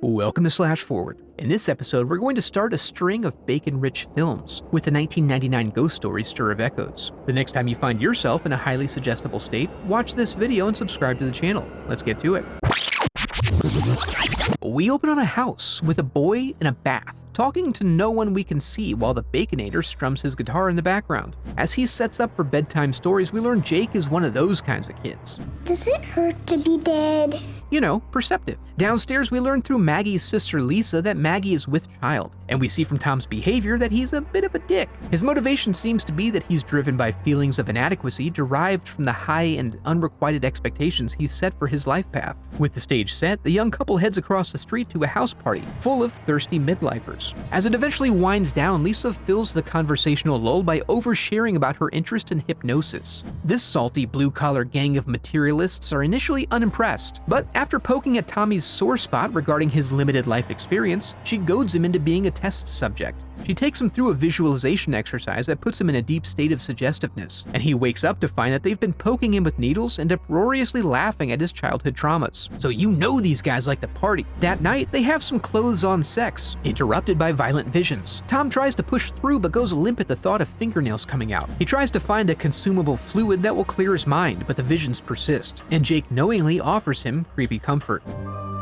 Welcome to Slash Forward. In this episode, we're going to start a string of bacon-rich films with the 1999 ghost story Stir of Echoes. The next time you find yourself in a highly suggestible state, watch this video and subscribe to the channel. Let's get to it. We open on a house with a boy in a bath, talking to no one we can see while the Baconator strums his guitar in the background. As he sets up for bedtime stories, we learn Jake is one of those kinds of kids. Does it hurt to be dead? You know, perceptive. Downstairs, we learn through Maggie's sister Lisa that Maggie is with child, and we see from Tom's behavior that he's a bit of a dick. His motivation seems to be that he's driven by feelings of inadequacy derived from the high and unrequited expectations he's set for his life path. With the stage set, the young couple heads across the street to a house party full of thirsty midlifers. As it eventually winds down, Lisa fills the conversational lull by oversharing about her interest in hypnosis. This salty blue-collar gang of materialists are initially unimpressed, but after poking at Tommy's sore spot regarding his limited life experience, she goads him into being a test subject. She takes him through a visualization exercise that puts him in a deep state of suggestiveness, and he wakes up to find that they've been poking him with needles and uproariously laughing at his childhood traumas. So you know these guys like to party. That night, they have some clothes-on sex, interrupted by violent visions. Tom tries to push through but goes limp at the thought of fingernails coming out. He tries to find a consumable fluid that will clear his mind, but the visions persist, and Jake knowingly offers him creepy comfort.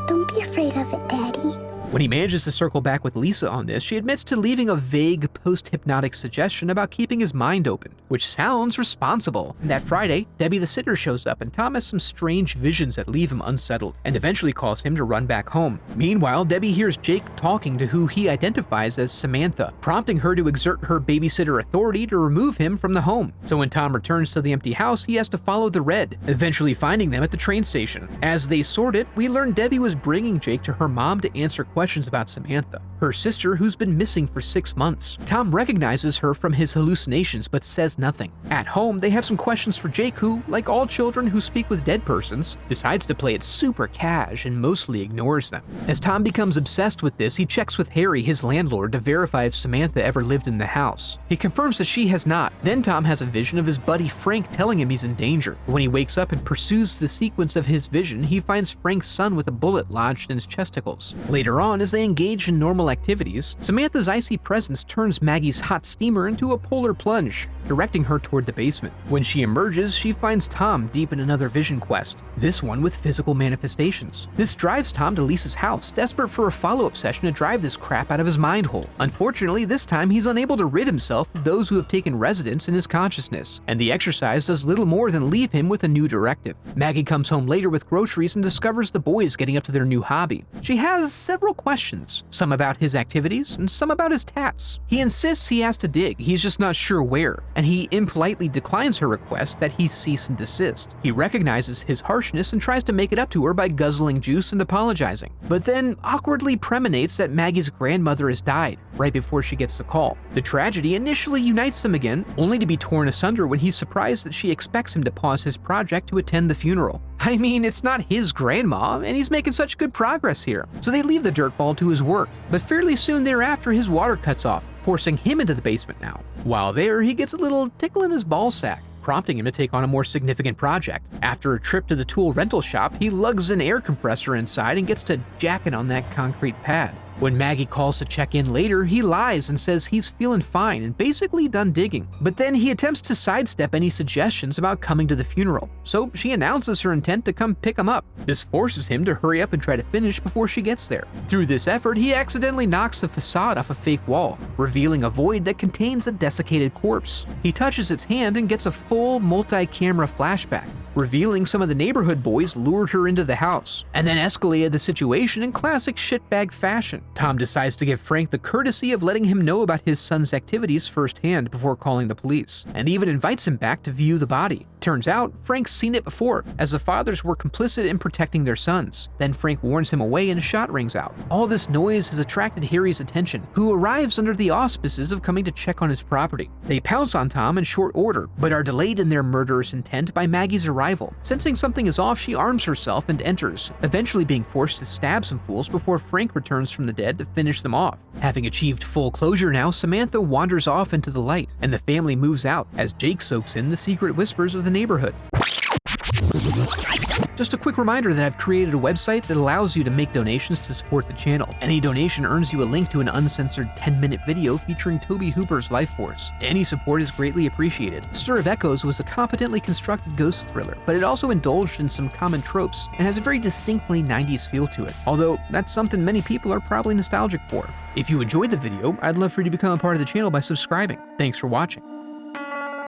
Don't be afraid of it, Daddy. When he manages to circle back with Lisa on this, she admits to leaving a vague post-hypnotic suggestion about keeping his mind open, which sounds responsible. That Friday, Debbie the sitter shows up and Tom has some strange visions that leave him unsettled, and eventually calls him to run back home. Meanwhile, Debbie hears Jake talking to who he identifies as Samantha, prompting her to exert her babysitter authority to remove him from the home. So when Tom returns to the empty house, he has to follow the red, eventually finding them at the train station. As they sort it, we learn Debbie was bringing Jake to her mom to answer questions about Samantha, her sister who's been missing for 6 months. Tom recognizes her from his hallucinations but says nothing. At home, they have some questions for Jake who, like all children who speak with dead persons, decides to play it super cash and mostly ignores them. As Tom becomes obsessed with this, he checks with Harry, his landlord, to verify if Samantha ever lived in the house. He confirms that she has not. Then Tom has a vision of his buddy Frank telling him he's in danger. When he wakes up and pursues the sequence of his vision, he finds Frank's son with a bullet lodged in his chesticles. Later on, as they engage in normal activities, Samantha's icy presence turns Maggie's hot steamer into a polar plunge, directing her toward the basement. When she emerges, she finds Tom deep in another vision quest, this one with physical manifestations. This drives Tom to Lisa's house, desperate for a follow-up session to drive this crap out of his mind hole. Unfortunately, this time he's unable to rid himself of those who have taken residence in his consciousness, and the exercise does little more than leave him with a new directive. Maggie comes home later with groceries and discovers the boys getting up to their new hobby. She has several questions, some about his activities and some about his tats. He insists he has to dig, he's just not sure where, and he impolitely declines her request that he cease and desist. He recognizes his harshness and tries to make it up to her by guzzling juice and apologizing, but then awkwardly preminates that Maggie's grandmother has died right before she gets the call. The tragedy initially unites them again, only to be torn asunder when he's surprised that she expects him to pause his project to attend the funeral. I mean, it's not his grandma, and he's making such good progress here. So they leave the dirtball to his work, but fairly soon thereafter his water cuts off, forcing him into the basement now. While there, he gets a little tickle in his ballsack, prompting him to take on a more significant project. After a trip to the tool rental shop, he lugs an air compressor inside and gets to jacking on that concrete pad. When Maggie calls to check in later, he lies and says he's feeling fine and basically done digging. But then he attempts to sidestep any suggestions about coming to the funeral, so she announces her intent to come pick him up. This forces him to hurry up and try to finish before she gets there. Through this effort, he accidentally knocks the facade off a fake wall, revealing a void that contains a desiccated corpse. He touches its hand and gets a full multi-camera flashback, revealing some of the neighborhood boys lured her into the house, and then escalated the situation in classic shitbag fashion. Tom decides to give Frank the courtesy of letting him know about his son's activities firsthand before calling the police, and even invites him back to view the body. Turns out, Frank's seen it before, as the fathers were complicit in protecting their sons. Then Frank warns him away and a shot rings out. All this noise has attracted Harry's attention, who arrives under the auspices of coming to check on his property. They pounce on Tom in short order, but are delayed in their murderous intent by Maggie's arrival. Sensing something is off, she arms herself and enters, eventually being forced to stab some fools before Frank returns from the dead to finish them off. Having achieved full closure now, Samantha wanders off into the light, and the family moves out as Jake soaks in the secret whispers of the neighborhood. Just a quick reminder that I've created a website that allows you to make donations to support the channel. Any donation earns you a link to an uncensored 10-minute video featuring Toby Hooper's life force. Any support is greatly appreciated. Stir of Echoes was a competently constructed ghost thriller, but it also indulged in some common tropes and has a very distinctly 90s feel to it, although that's something many people are probably nostalgic for. If you enjoyed the video, I'd love for you to become a part of the channel by subscribing. Thanks for watching.